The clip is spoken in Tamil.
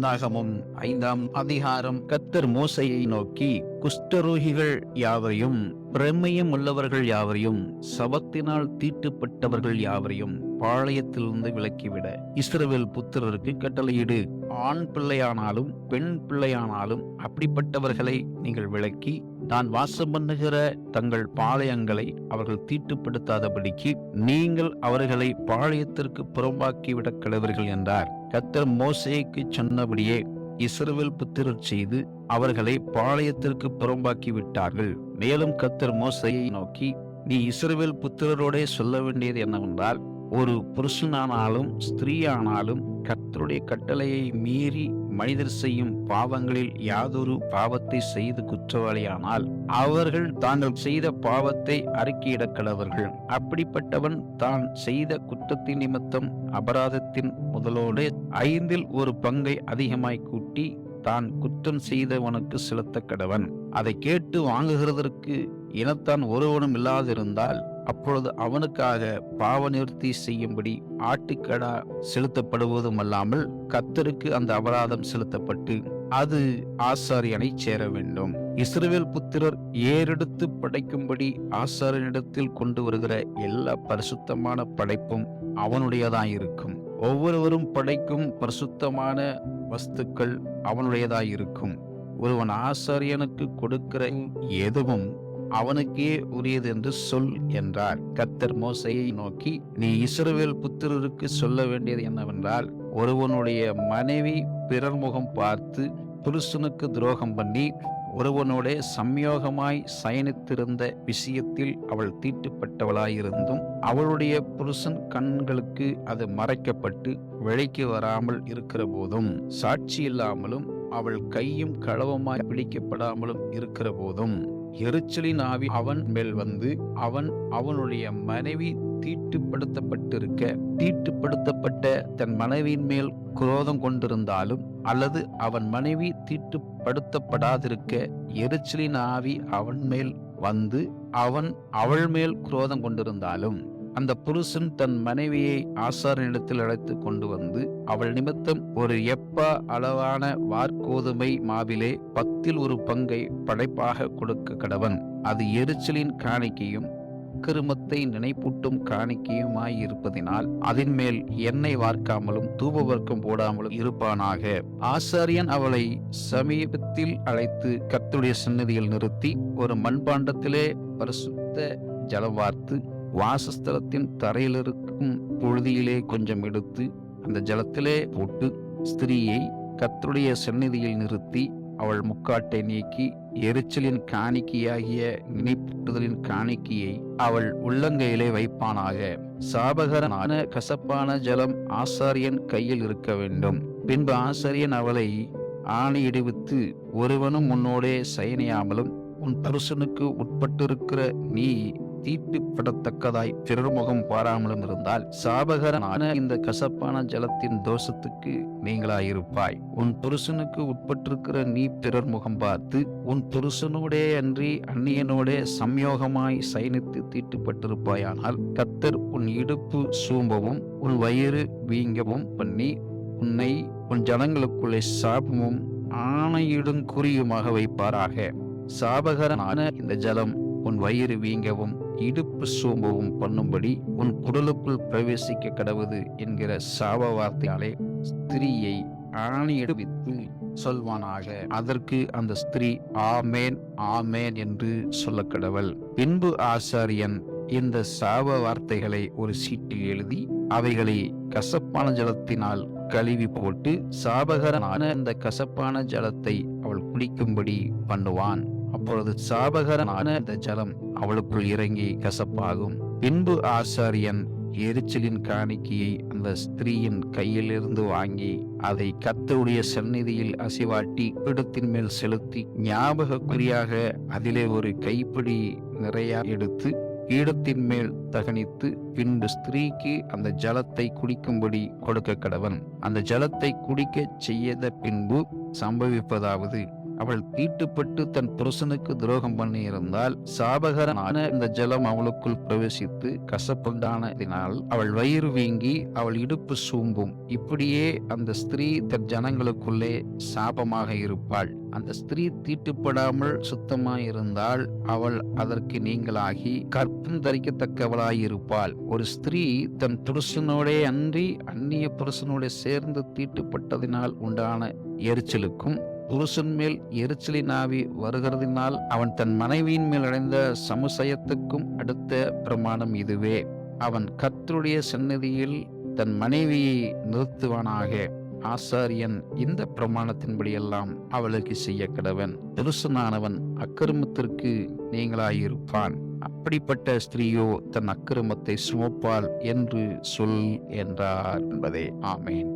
என்னாகமம் 5ஆம் அதிகாரம். கர்த்தர் மோசேயை நோக்கி, குஷ்டரோகிகள் யாவரையும், பிரமையம் உள்ளவர்கள் யாவரையும், சபத்தினால் தீட்டுப்பட்டவர்கள் யாவரையும் பாளையத்திலிருந்து விலக்கிவிட இஸ்ரவேல் புத்திரருக்கு கட்டளையிடு. ஆண் பிள்ளையானாலும் பெண் பிள்ளையானாலும் அப்படிப்பட்டவர்களை நீங்கள் விலக்கி, நான் வாசம் பண்ணுகிற தங்கள் பாளையங்களை அவர்கள் தீட்டுப்படுத்தாதபடிக்கு நீங்கள் அவர்களை பாளையத்திற்கு புறம்பாக்கிவிடக் கடவர்கள் என்றார். கர்த்தர் மோசேக்கு சொன்னபடியே இஸ்ரவேல் புத்திரர் செய்து அவர்களை பாளையத்திற்கு புறம்பாக்கி விட்டார்கள். மேலும் கர்த்தர் மோசேயை நோக்கி, நீ இஸ்ரவேல் புத்திரரோடே சொல்ல வேண்டியது என்னவென்றால், ஒரு புருஷனானாலும் ஸ்திரீயானாலும் கர்த்தருடைய கட்டளையை மீறி மனிதர் செய்யும் பாவங்களில் யாதொரு பாவத்தை செய்து குற்றவாளியானால் அவர்கள் தாங்கள் செய்த பாவத்தை அறிக்கையிடக் கடவர்கள். அப்படிப்பட்டவன் தான் செய்த குற்றத்தின் நிமித்தம் அபராதத்தின் முதலோடு 5இல் ஒரு பங்கை அதிகமாய் கூட்டி தான் குற்றம் செய்தவனுக்கு செலுத்த கடவன். அதை கேட்டு வாங்குகிறதற்கு இனத்தான் ஒருவனும் இல்லாதிருந்தால் அப்பொழுது அவனுக்காக பாவ நிவர்த்தி செய்யும்படி ஆட்டுக்கடா செலுத்தப்படுவதும் அல்லாமல் கர்த்தருக்கு அந்த அபராதம் செலுத்தப்பட்டு அது ஆசாரியனை சேர வேண்டும். இஸ்ரவேல் புத்திரர் ஏறெடுத்து படைக்கும்படி ஆசாரியனிடத்தில் கொண்டு வருகிற எல்லா பரிசுத்தமான படைப்பும் அவனுடையதாயிருக்கும். ஒவ்வொருவரும் படைக்கும் பரிசுத்தமான வஸ்துக்கள் அவனுடையதாயிருக்கும். ஒருவன் ஆசாரியனுக்கு கொடுக்கிற எதுவும் அவனுக்கே உரியது என்று சொல் என்றார். கர்த்தர் மோசேயை நோக்கி, நீ இஸ்ரவேல் புத்திரருக்கு சொல்ல வேண்டியது என்னவென்றால், ஒருவனுடைய மனைவி பிறர் முகம் பார்த்து புருஷனுக்கு துரோகம் பண்ணி ஒருவனோட சம்யோகமாய் சயனித்திருந்த விஷயத்தில் அவள் தீட்டுப்பட்டவளாயிருந்தும் அவளுடைய புருஷன் கண்களுக்கு அது மறைக்கப்பட்டு வெளிக்கு வராமல் இருக்கிற போதும், சாட்சி இல்லாமலும் அவள் கையும் களவமாய் பிடிக்கப்படாமலும் இருக்கிற போதும், எரிச்சலின் ஆவி அவன் மேல் வந்து அவனுடைய மனைவி தீட்டுப்படுத்தப்பட்ட தன் மனைவியின் மேல் குரோதம் கொண்டிருந்தாலும், அல்லது அவன் மனைவி தீட்டுப்படுத்தப்படாதிருக்க எரிச்சலின் ஆவி அவன் மேல் வந்து அவள் மேல் குரோதம் கொண்டிருந்தாலும், அந்த புருஷன் தன் மனைவியை ஆசாரியனிடத்தில் அழைத்து கொண்டு வந்து அவள் நிமித்தம் ஒரு எப்பா அளவான வார்கோதுமை மாவிலே 10இல் ஒரு பங்கை படைப்பாக கொடுக்க கடவன். அது எரிச்சலின் காணிக்கையும் கிருமத்தை நினைப்பூட்டும் காணிக்கையுமாய் இருப்பதினால் அதன் மேல் எண்ணெய் வார்க்காமலும் தூபவர்க்கம் போடாமலும் இருப்பானாக. ஆசாரியன் அவளை சமீபத்தில் அழைத்து கர்த்தருடைய சந்நிதியில் நிறுத்தி ஒரு மண்பாண்டத்திலே பரிசுத்த ஜலம் வார்த்து வாசஸ்தலத்தின் தரையிலிருக்கும் புழுதியிலே கொஞ்சம் எடுத்து அந்த ஜலத்திலே போட்டு ஸ்திரீயை கர்த்தருடைய சந்நிதியில் நிறுத்தி அவள் முக்காட்டை நீக்கி எரிச்சலின் காணிக்கையாகிய நினைப்பூட்டுதலின் காணிக்கையை அவள் உள்ளங்கையிலே வைப்பானாக. சாபகரமான கசப்பான ஜலம் ஆசாரியன் கையில் இருக்க வேண்டும். பின்பு ஆசாரியன் அவளை ஆணையிடுவித்து, ஒருவனும் உன்னோடே சயனியாமலும் உன் புருஷனுக்கு உட்பட்டிருக்கிற நீ தீட்டுப்படத்தக்கதாய் பிறர்முகம் பாராமலும் இருந்தால் சாபகரமான இந்த கசப்பான ஜலத்தின் தோஷத்துக்கு நீங்களாயிருப்பாய். உன் புருஷனுக்கு உட்பட்டிருக்கிற நீ பிறர் முகம் பார்த்து உன் புருஷனோடே அன்றி அந்நியனோடே சம்யோகமாய் சயனித்து தீட்டுப்பட்டிருப்பாயானால் கர்த்தர் உன் இடுப்பு சூம்பவும் உன் வயிறு வீங்கவும் பண்ணி உன்னை உன் ஜனங்களுக்குள்ளே சாபமும் ஆணையிடும் குறியுமாக வைப்பாராக. சாபகரமான இந்த ஜலம் உன் வயிறு வீங்கவும் இடுப்பு சோம்பவும் பண்ணும்படி உன் குடலுக்குள் பிரவேசிக்க கடவுது என்கிற சாப வார்த்தையாலே ஸ்திரீயை ஆணையிடுவித்து சொல்வானாக. அதற்கு அந்த ஸ்திரீ ஆமேன் ஆமேன் என்று சொல்ல கடவள். பின்பு ஆசாரியன் இந்த சாப வார்த்தைகளை ஒரு சீட்டில் எழுதி அவைகளை கசப்பான ஜலத்தினால் கழுவி போட்டு சாபகரமான இந்த கசப்பான ஜலத்தை அவள் குடிக்கும்படி பண்ணுவான். அப்பொழுது சாபகரமான இந்த ஜலம் அவளுக்குள் இறங்கி கசப்பாகும். பின்பு ஆசாரியன் எரிச்சலின் காணிக்கையை அந்த ஸ்திரீயின் கையிலிருந்து வாங்கி அதை கர்த்தருடைய சந்நிதியில் அசைவாட்டி பீடத்தின் மேல் செலுத்தி ஞாபக குறியாக அதிலே ஒரு கைப்பிடி நிறைய எடுத்து பீடத்தின் மேல் தகனித்து பின்பு ஸ்திரீக்கு அந்த ஜலத்தை குடிக்கும்படி கொடுக்க கடவன். அந்த ஜலத்தை குடிக்க செய்த பின்பு சம்பவிப்பதாவது, அவள் தீட்டுப்பட்டு தன் புருஷனுக்கு துரோகம் பண்ணி இருந்தால், சாபகரமான இந்த ஜலம் அவளுக்குள் பிரவேசித்து கசப்புண்டானதினால் அவள் வயிறு வீங்கி அவள் இடுப்பு சூம்பும். இப்படியே அந்த ஸ்திரீ தன் ஜனங்களுக்குள்ளே சாபமாக இருப்பாள். அந்த ஸ்திரீ தீட்டுப்படாமல் சுத்தமாயிருந்தால் அவள் அதற்கு நீங்களாகி கற்பம் தரிக்கத்தக்கவளாயிருப்பாள். ஒரு ஸ்திரீ தன் புருஷனோடே அன்றி அந்நிய புருஷனோட சேர்ந்து தீட்டுப்பட்டதினால் உண்டான எரிச்சலுக்கும், புருஷன் மேல் எரிச்சலின் ஆவி வருகிறதினால் அவன் தன் மனைவியின் மேல் அடைந்த சமுசயத்துக்கும் அடுத்த பிரமாணம் இதுவே: அவன் கர்த்தருடைய சந்நிதியில் தன் மனைவியை நிறுத்துவானாக. ஆசாரியன் இந்த பிரமாணத்தின்படியெல்லாம் அவளுக்கு செய்ய கடவன். புருஷனானவன் அக்கிரமத்திற்கு நீங்களாயிருப்பான். அப்படிப்பட்ட ஸ்திரீயோ தன் அக்கிரமத்தை சுமப்பாள் என்று சொல் என்றார் என்பதே. ஆமேன்.